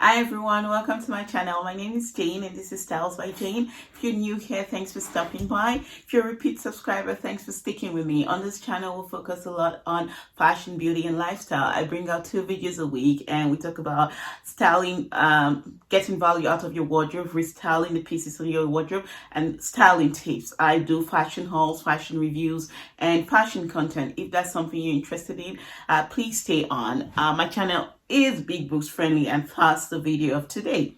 Hi everyone, welcome to my channel. My name is Jane and this is Styles by Jane. If you're new here, thanks for stopping by. If you're a repeat subscriber, thanks for sticking with me. On this channel, we'll focus a lot on fashion, beauty, and lifestyle. I bring out 2 videos a week and we talk about styling, getting value out of your wardrobe, restyling the pieces of your wardrobe, and styling tips. I do fashion hauls, fashion reviews, and fashion content. If that's something you're interested in, please stay on. My channel is Big Boobs friendly, and that's the video of today.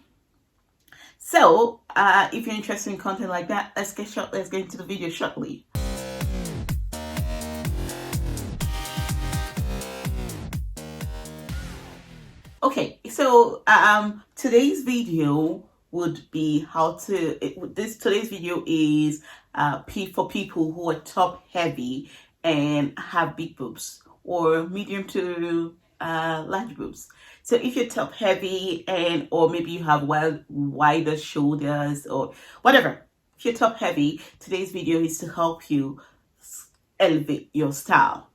So if you're interested in content like that, let's get into the video shortly. Okay, so today's video would be today's video is for people who are top heavy and have big boobs or medium to large boobs. So if you're top heavy or maybe you have wider shoulders or whatever, if you're top heavy, today's video is to help you elevate your style.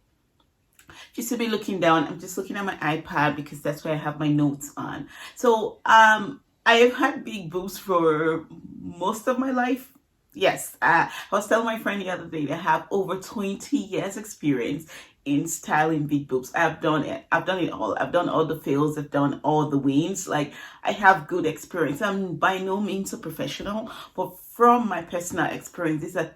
Just to be looking down, I'm just looking at my iPad because that's where I have my notes on. So I have had big boobs for most of my life. Yes, I was telling my friend the other day that I have over 20 years experience in styling big boobs. I've done it all. I've done all the fails, I've done all the wins. Like, I have good experience. I'm by no means a professional, but from my personal experience, these are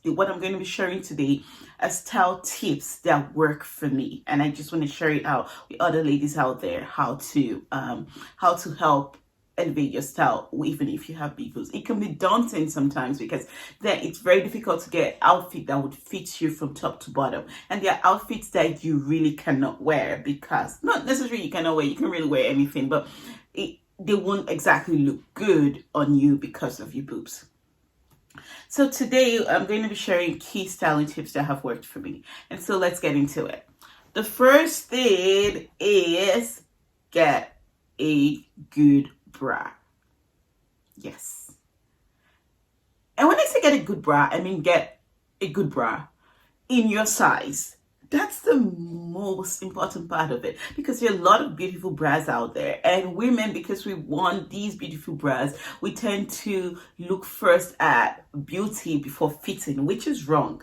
what I'm going to be sharing today as style tips that work for me. And I just want to share it out with other ladies out there, how to help elevate your style even if you have big boobs. It can be daunting sometimes because then it's very difficult to get an outfit that would fit you from top to bottom, and there are outfits that you really cannot wear because not necessarily you cannot wear, you can really wear anything, but they won't exactly look good on you because of your boobs. So today I'm going to be sharing key styling tips that have worked for me, and so let's get into it. The first thing is get a good bra. Yes. And when I say get a good bra, I mean get a good bra in your size. That's the most important part of it, because there are a lot of beautiful bras out there, and women, because we want these beautiful bras, we tend to look first at beauty before fitting, which is wrong.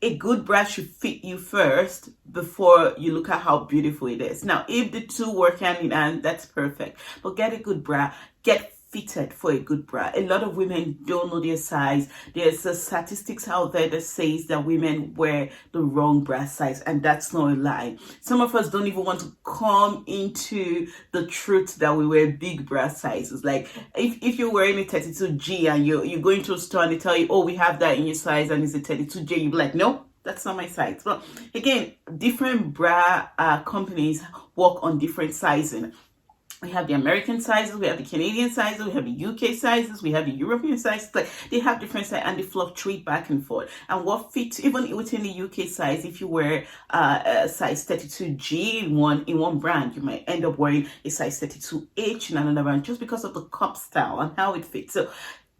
A good bra should fit you first before you look at how beautiful it is. Now, if the two work hand in hand, that's perfect. But get a good bra. Get fitted for a good bra. A lot of women don't know their size. There's a statistics out there that says that women wear the wrong bra size, and that's not a lie. Some of us don't even want to come into the truth that we wear big bra sizes. Like, if you're wearing a 32G and you go into a store and they tell you, oh, we have that in your size and it's a 32J, you'll be like, no, that's not my size. But again, different bra companies work on different sizing. We have the American sizes, we have the Canadian sizes, we have the UK sizes, we have the European sizes. Like, they have different sizes and they fluctuate back and forth. And what fits, even within the UK size, if you wear a size 32G in one brand, you might end up wearing a size 32H in another brand just because of the cup style and how it fits. So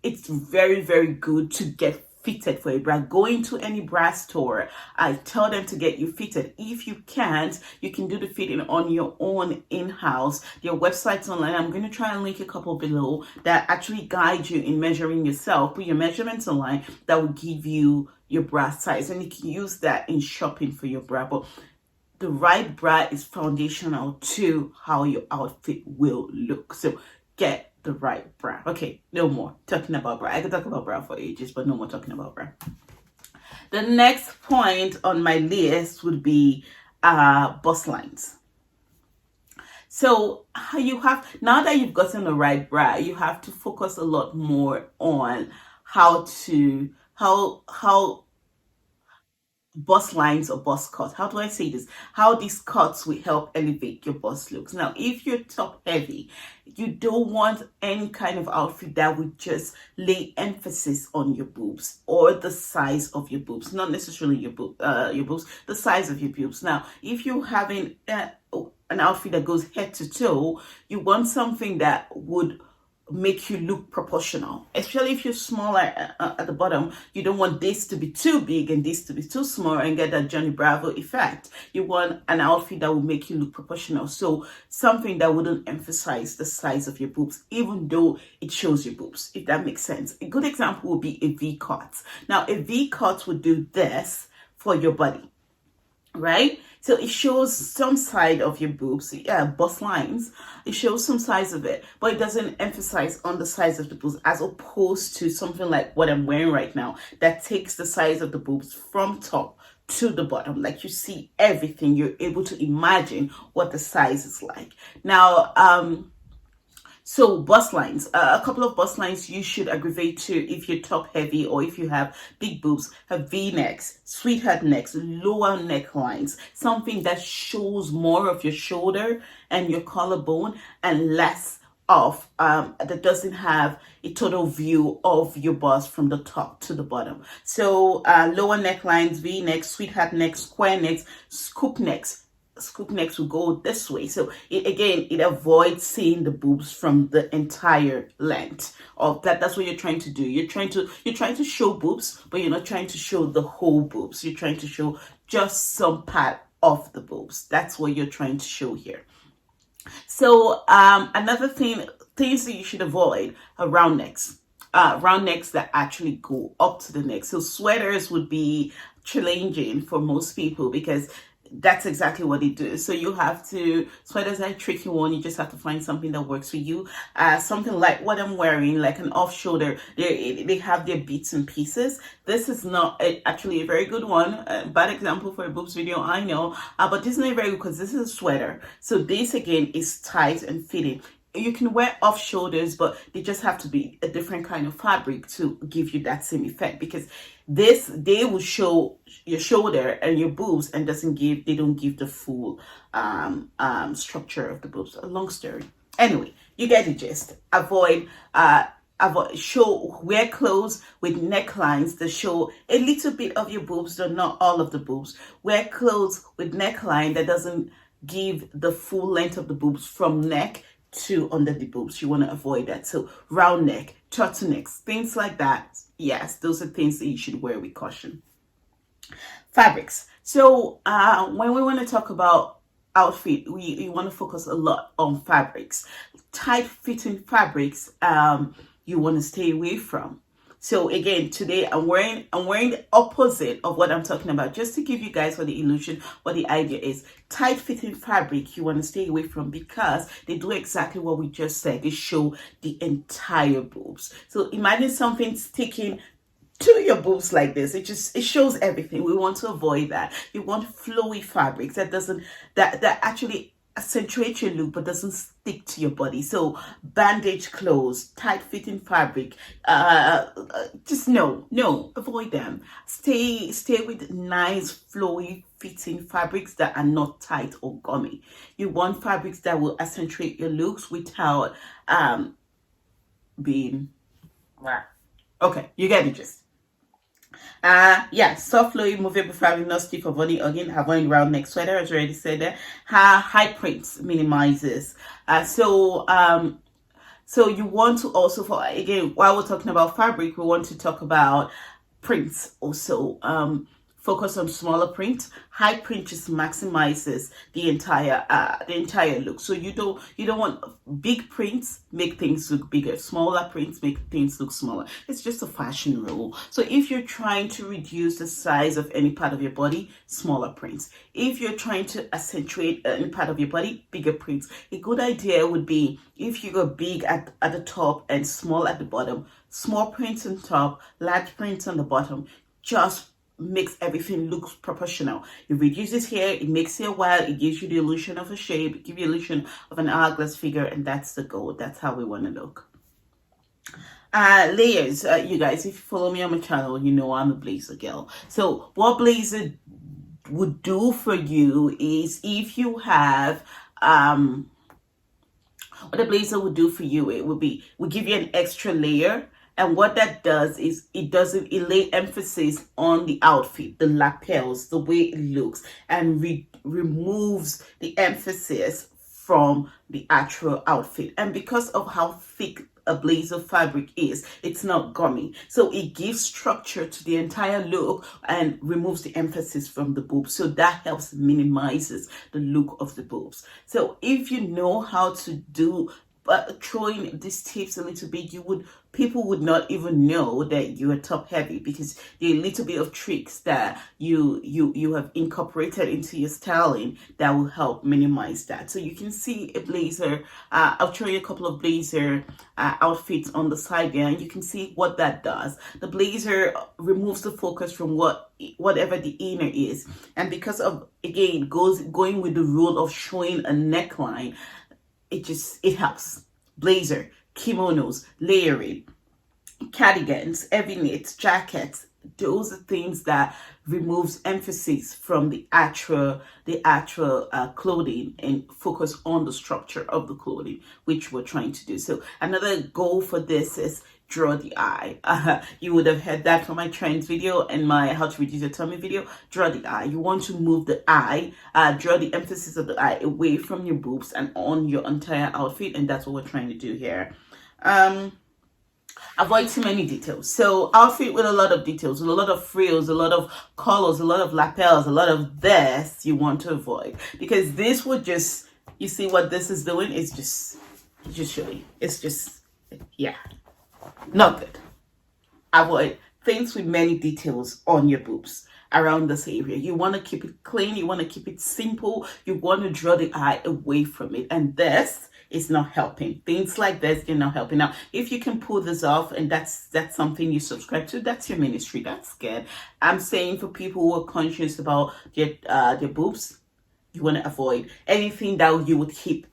it's very, very good to get fitted for a bra. Go into any bra store, I tell them to get you fitted. If you can't, you can do the fitting on your own in-house. Their websites online, I'm going to try and link a couple below that actually guide you in measuring yourself. Put your measurements online, that will give you your bra size, and you can use that in shopping for your bra. But the right bra is foundational to how your outfit will look. So get the right bra. Okay, no more talking about bra. I could talk about bra for ages, but no more talking about bra. The next point on my list would be bust lines. So you have, now that you've gotten the right bra, you have to focus a lot more on how bust lines or bust cuts. How do I say this? How these cuts will help elevate your bust looks. Now, if you're top heavy, you don't want any kind of outfit that would just lay emphasis on your boobs or the size of your boobs, not necessarily your boobs, the size of your boobs. Now, if you're having an outfit that goes head to toe, you want something that would make you look proportional, especially if you're smaller at the bottom. You don't want this to be too big and this to be too small and get that Johnny Bravo effect. You want an outfit that will make you look proportional, so something that wouldn't emphasize the size of your boobs even though it shows your boobs, if that makes sense. A good example would be a V-cut. Now a V-cut would do this for your body, right? So it shows some side of your boobs, bust lines. It shows some size of it, but it doesn't emphasize on the size of the boobs, as opposed to something like what I'm wearing right now that takes the size of the boobs from top to the bottom. Like, you see everything. You're able to imagine what the size is like. Now, so bust lines, a couple of bust lines you should aggravate to if you're top heavy or if you have big boobs, have V-necks, sweetheart necks, lower necklines, something that shows more of your shoulder and your collarbone and less of, that doesn't have a total view of your bust from the top to the bottom. So lower necklines, V-necks, sweetheart necks, square necks, scoop necks. Scoop necks will go this way, so it avoids seeing the boobs from the entire length of that. That's what you're trying to do. You're trying to show boobs, but you're not trying to show the whole boobs. You're trying to show just some part of the boobs. That's what you're trying to show here. So another things that you should avoid are round necks. Round necks that actually go up to the neck. So sweaters would be challenging for most people because that's exactly what they do. So you have to, sweaters are a tricky one. You just have to find something that works for you. Something like what I'm wearing, like an off shoulder, they have their bits and pieces. This is not actually a very good one. Bad example for a boobs video, I know, but this is not very good because this is a sweater. So this again is tight and fitting. You can wear off shoulders, but they just have to be a different kind of fabric to give you that same effect, because they will show your shoulder and your boobs and they don't give the full structure of the boobs. A long story. Anyway, you get the gist. Wear clothes with necklines that show a little bit of your boobs, but not all of the boobs. Wear clothes with neckline that doesn't give the full length of the boobs from neck to under the boobs. You want to avoid that. So round neck, turtlenecks, things like that. Yes, those are things that you should wear with caution. Fabrics. So when we want to talk about outfit, we want to focus a lot on fabrics. Tight fitting fabrics you want to stay away from. So again, today I'm wearing the opposite of what I'm talking about, just to give you guys what the illusion, what the idea is. Tight fitting fabric you want to stay away from because they do exactly what we just said. They show the entire boobs. So imagine something sticking to your boobs like this. It shows everything. We want to avoid that. You want flowy fabrics that actually accentuate your look but doesn't stick to your body. So bandage clothes, tight fitting fabric, just avoid them. Stay with nice flowy fitting fabrics that are not tight or gummy. You want fabrics that will accentuate your looks without being okay, you get it. Just soft flowy movable fabric, not stiff or body. Again, avoiding round neck sweater, as already said there. High prints minimizes. So you want to also, while we're talking about fabric, we want to talk about prints also. Focus on smaller print. High print just maximizes the entire look. So you don't want big prints make things look bigger. Smaller prints make things look smaller. It's just a fashion rule. So if you're trying to reduce the size of any part of your body, smaller prints. If you're trying to accentuate any part of your body, bigger prints. A good idea would be if you go big at the top and small at the bottom, small prints on top, large prints on the bottom. Just makes everything look proportional. It reduces hair, it makes hair wild, it gives you the illusion of a shape, it gives you the illusion of an hourglass figure, and that's the goal. That's how we want to look. Layers. You guys, if you follow me on my channel, you know I'm a blazer girl. So what blazer would do for you is, if you have what a blazer would do for you, it would give you an extra layer. And what that does is it lay emphasis on the outfit, the lapels, the way it looks, and removes the emphasis from the actual outfit. And because of how thick a blazer fabric is. It's not gummy, so it gives structure to the entire look and removes the emphasis from the boobs, so that helps minimizes the look of the boobs. So if you know how to do throwing these tips a little bit, people would not even know that you are top heavy, because there are a little bit of tricks that you have incorporated into your styling that will help minimize that. So you can see a blazer. I'll show you a couple of blazer outfits on the side there, and you can see what that does. The blazer removes the focus from whatever the inner is, and because of, again, going with the rule of showing a neckline, it helps. Blazer, kimonos, layering, cardigans, heavy knits, jackets, those are things that removes emphasis from the actual clothing and focus on the structure of the clothing, which we're trying to do. So another goal for this is draw the eye. You would have heard that from my trends video and my how to reduce your tummy video. Draw the eye. You want to move the eye, draw the emphasis of the eye away from your boobs and on your entire outfit, and that's what we're trying to do here. Avoid too many details. So outfit with a lot of details, a lot of frills, a lot of colors, a lot of lapels, a lot of this you want to avoid, because this would just, you see what this is doing? It's just showing. It's just, yeah, not good. Avoid things with many details on your boobs around this area. You want to keep it clean. You want to keep it simple. You want to draw the eye away from it. And this is not helping. Things like this, they're not helping. Now, if you can pull this off and that's something you subscribe to, that's your ministry. That's good. I'm saying for people who are conscious about their boobs, you want to avoid anything that you would keep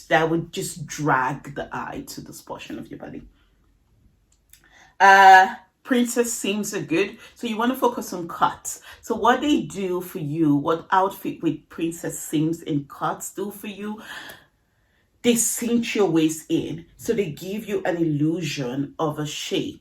that would just drag the eye to this portion of your body. Princess seams are good, so you want to focus on cuts. So what they do for you, what outfit with princess seams and cuts do for you, they cinch your waist in, so they give you an illusion of a shape.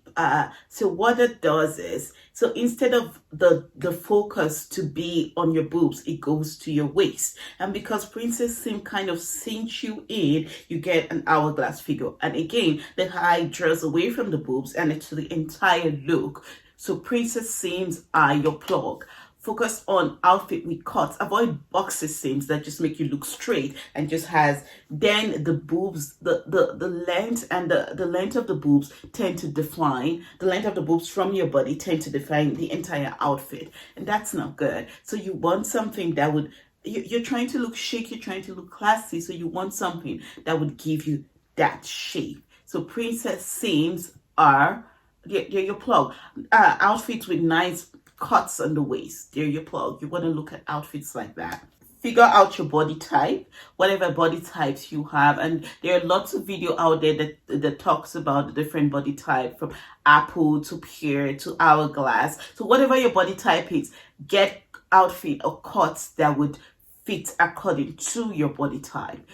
So what it does is, so instead of the focus to be on your boobs, it goes to your waist. And because princess seam kind of cinch you in, you get an hourglass figure. And again, the eye draws away from the boobs and it's the entire look. So princess seams are your plug. Focus on outfit with cuts. Avoid boxy seams that just make you look straight and just has, then the boobs, the length and the length of the boobs tend to define, the length of the boobs from your body tend to define the entire outfit. And that's not good. So you want something that would, you're trying to look chic, you're trying to look classy. So you want something that would give you that shape. So princess seams are, they're your plug. Outfits with nice cuts on the waist, they're your plug. You want to look at outfits like that. Figure out your body type, whatever body types you have, and there are lots of video out there that talks about the different body type, from apple to pear to hourglass. So whatever your body type is, get outfit or cuts that would fit according to your body type.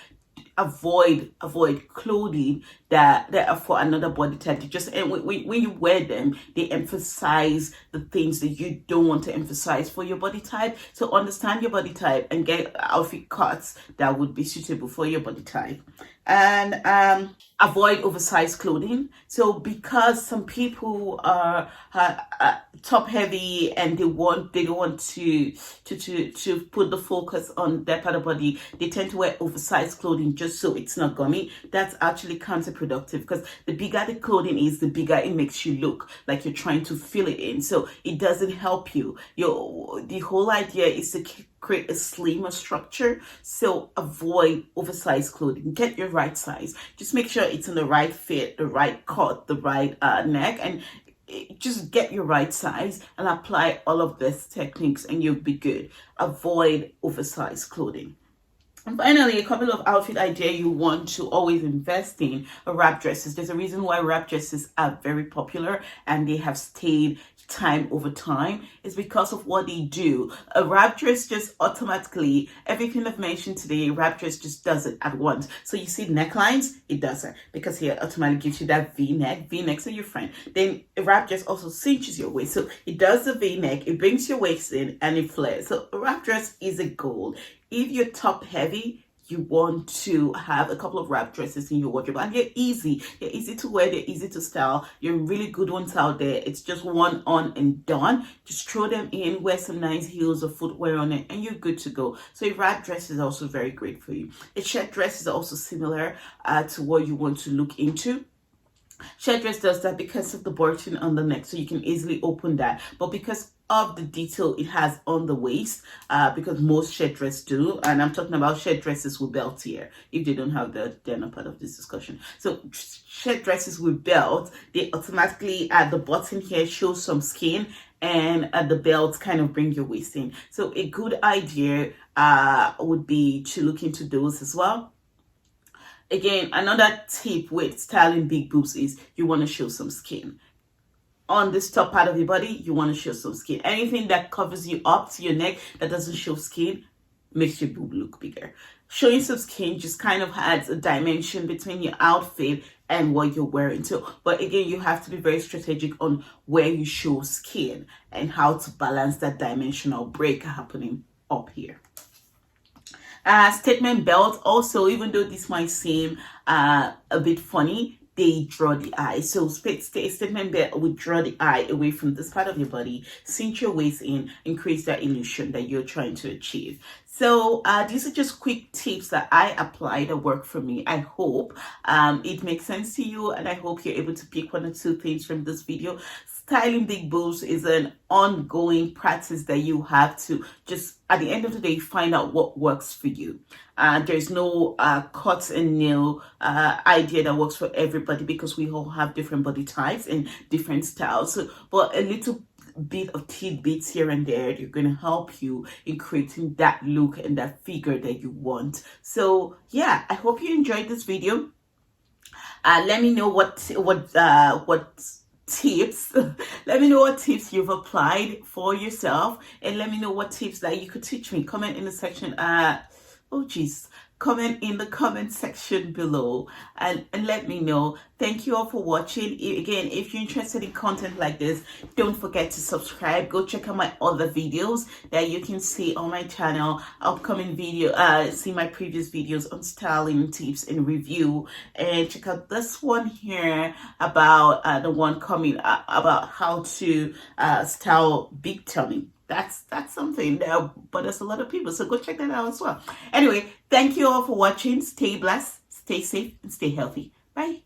Avoid clothing that are for another body type. And when you wear them, they emphasize the things that you don't want to emphasize for your body type. So understand your body type and get outfit cuts that would be suitable for your body type. And avoid oversized clothing. So because some people are top heavy and they don't want to put the focus on that part of the body, they tend to wear oversized clothing just so it's not gummy. That's actually counterproductive, because the bigger the clothing is, the bigger it makes you look like you're trying to fill it in. So it doesn't help you. The whole idea is to create a slimmer structure. So avoid oversized clothing. Get your right size. Just make sure it's in the right fit, the right cut, the right neck, and just get your right size and apply all of these techniques and you'll be good. Avoid oversized clothing. And finally, a couple of outfit ideas you want to always invest in are wrap dresses. There's a reason why wrap dresses are very popular and they have stayed time over time. Is because of what they do. A wrap dress just automatically, everything I've mentioned today, wrap dress just does it at once. So you see necklines, it does it, because here automatically gives you that V-neck. V-necks are your friend. Then a wrap dress also cinches your waist. So it does the V-neck, it brings your waist in and it flares. So a wrap dress is a goal. If you're top heavy, you want to have a couple of wrap dresses in your wardrobe, and they're easy to wear, they're easy to style. There are really good ones out there. It's just one on and done. Just throw them in, wear some nice heels or footwear on it, and you're good to go. So a wrap dress is also very great for you. A shirt dress is also similar to what you want to look into. Shirt dress does that because of the button on the neck, so you can easily open that, but because of the detail it has on the waist, because most shirt dresses do, and I'm talking about shirt dresses with belt here. If they don't have that, they're not part of this discussion. So shirt dresses with belt, they automatically at the button here show some skin, and at the belt kind of bring your waist in. So a good idea would be to look into those as well. Again, another tip with styling big boobs is you want to show some skin. On this top part of your body, you want to show some skin. Anything that covers you up to your neck that doesn't show skin makes your boob look bigger. Showing some skin just kind of adds a dimension between your outfit and what you're wearing too. But again, you have to be very strategic on where you show skin and how to balance that dimensional break happening up here. Statement belt also, even though this might seem a bit funny, they draw the eye. So statement belt would draw the eye away from this part of your body, cinch your waist in, and create that illusion that you're trying to achieve. So these are just quick tips that I apply that work for me. I hope it makes sense to you, and I hope you're able to pick one or two things from this video. Styling big boobs is an ongoing practice that you have to just, at the end of the day, find out what works for you. There's no cut and nail idea that works for everybody, because we all have different body types and different styles. So, but a little bit of tidbits here and there, they're going to help you in creating that look and that figure that you want. So yeah, I hope you enjoyed this video. Let me know what tips let me know what tips you've applied for yourself, and let me know what tips that you could teach me. Comment in the section comment in the comment section below, and let me know. Thank you all for watching. Again, if you're interested in content like this, don't forget to subscribe. Go check out my other videos that you can see on my channel. Upcoming video, see my previous videos on styling tips and review, and check out this one here about the one coming about how to style big tummy. That's something that bothers a lot of people, so go check that out as well. Anyway, thank you all for watching. Stay blessed, stay safe, and stay healthy. Bye.